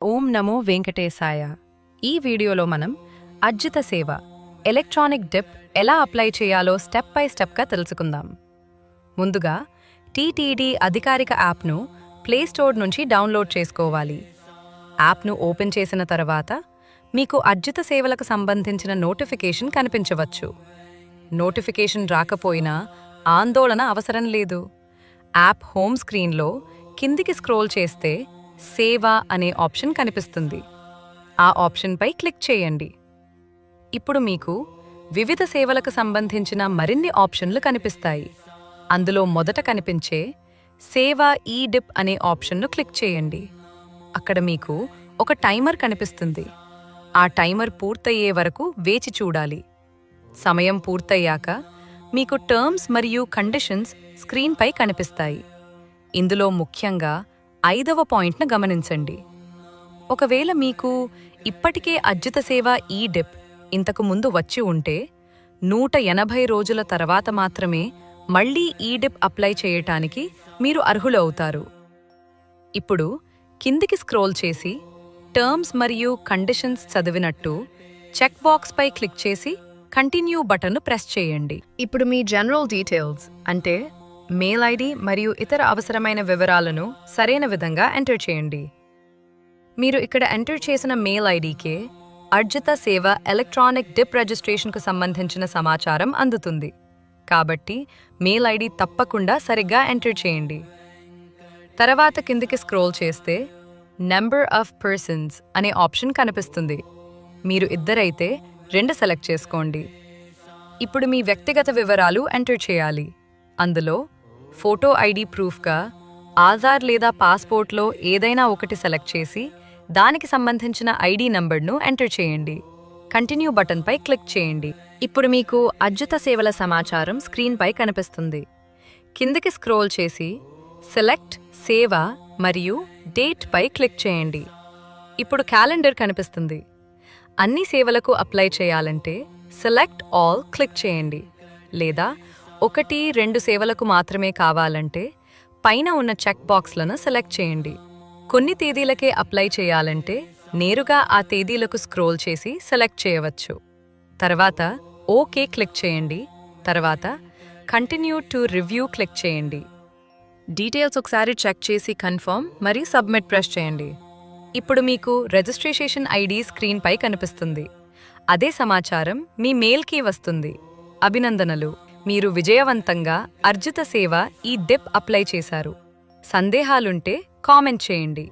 ఓం నమో వెంకటేశాయ. ఈ వీడియోలో మనం అర్జిత సేవ ఎలక్ట్రానిక్ డిప్ ఎలా అప్లై చేయాలో స్టెప్ బై స్టెప్గా తెలుసుకుందాం. ముందుగా టీటీడీ అధికారిక యాప్ను ప్లేస్టోర్ నుంచి డౌన్లోడ్ చేసుకోవాలి. యాప్ను ఓపెన్ చేసిన తర్వాత మీకు అర్జిత సేవలకు సంబంధించిన నోటిఫికేషన్ కనిపించవచ్చు. నోటిఫికేషన్ రాకపోయినా ఆందోళన అవసరం లేదు. యాప్ హోమ్ స్క్రీన్లో కిందికి స్క్రోల్ చేస్తే సేవ అనే ఆప్షన్ కనిపిస్తుంది. ఆ ఆప్షన్పై క్లిక్ చేయండి. ఇప్పుడు మీకు వివిధ సేవలకు సంబంధించిన మరిన్ని ఆప్షన్లు కనిపిస్తాయి. అందులో మొదట కనిపించే సేవ ఈ డిప్ అనే ఆప్షన్ను క్లిక్ చేయండి. అక్కడ మీకు ఒక టైమర్ కనిపిస్తుంది. ఆ టైమర్ పూర్తయ్యే వరకు వేచి చూడాలి. సమయం పూర్తయ్యాక మీకు టర్మ్స్ మరియు కండిషన్స్ స్క్రీన్పై కనిపిస్తాయి. ఇందులో ముఖ్యంగా 5వ పాయింట్ను గమనించండి. ఒకవేళ మీకు ఇప్పటికే అర్జిత సేవ ఈ డిప్ ఇంతకు ముందు వచ్చి ఉంటే 180 రోజుల తర్వాత మాత్రమే మళ్లీ ఈ డిప్ అప్లై చేయటానికి మీరు అర్హులు అవుతారు. ఇప్పుడు కిందికి స్క్రోల్ చేసి టర్మ్స్ మరియు కండిషన్స్ చదివినట్టు చెక్ బాక్స్పై క్లిక్ చేసి కంటిన్యూ బటన్ను ప్రెస్ చేయండి. ఇప్పుడు మీ జనరల్ డీటెయిల్స్ అంటే మెయిల్ ఐడి మరియు ఇతర అవసరమైన వివరాలను సరైన విధంగా ఎంటర్ చేయండి. మీరు ఇక్కడ ఎంటర్ చేసిన మెయిల్ ఐడికే అర్జిత సేవ ఎలక్ట్రానిక్ డిప్ రిజిస్ట్రేషన్కు సంబంధించిన సమాచారం అందుతుంది. కాబట్టి మెయిల్ ఐడి తప్పకుండా సరిగ్గా ఎంటర్ చేయండి. తర్వాత కిందికి స్క్రోల్ చేస్తే నెంబర్ ఆఫ్ పర్సన్స్ అనే ఆప్షన్ కనిపిస్తుంది. మీరు ఇద్దరైతే 2 సెలెక్ట్ చేసుకోండి. ఇప్పుడు మీ వ్యక్తిగత వివరాలు ఎంటర్ చేయాలి. అందులో ఫోటో ఐడి ప్రూఫ్గా ఆధార్ లేదా పాస్పోర్ట్లో ఏదైనా ఒకటి సెలెక్ట్ చేసి దానికి సంబంధించిన ఐడి నంబర్ను ఎంటర్ చేయండి. కంటిన్యూ బటన్పై క్లిక్ చేయండి. ఇప్పుడు మీకు అర్జిత సేవల సమాచారం స్క్రీన్పై కనిపిస్తుంది. కిందికి స్క్రోల్ చేసి సెలెక్ట్ సేవ మరియు డేట్ పై క్లిక్ చేయండి. ఇప్పుడు క్యాలెండర్ కనిపిస్తుంది. అన్ని సేవలకు అప్లై చేయాలంటే సెలెక్ట్ ఆల్ క్లిక్ చేయండి. లేదా 1-2 సేవలకు మాత్రమే కావాలంటే పైన ఉన్న చెక్ బాక్స్లను సెలెక్ట్ చేయండి. కొన్ని తేదీలకే అప్లై చేయాలంటే నేరుగా ఆ తేదీలకు స్క్రోల్ చేసి సెలెక్ట్ చేయవచ్చు. తర్వాత ఓకే క్లిక్ చేయండి. తర్వాత కంటిన్యూ టు రివ్యూ క్లిక్ చేయండి. డీటెయిల్స్ ఒకసారి చెక్ చేసి కన్ఫర్మ్ మరియు సబ్మిట్ ప్రెస్ చేయండి. ఇప్పుడు మీకు రిజిస్ట్రేషన్ ఐడి స్క్రీన్పై కనిపిస్తుంది. అదే సమాచారం మీ మెయిల్కి వస్తుంది. అభినందనలు, మీరు విజయవంతంగా అర్జిత సేవ ఈ డిప్ అప్లై చేశారు. సందేహాలుంటే కామెంట్ చేయండి.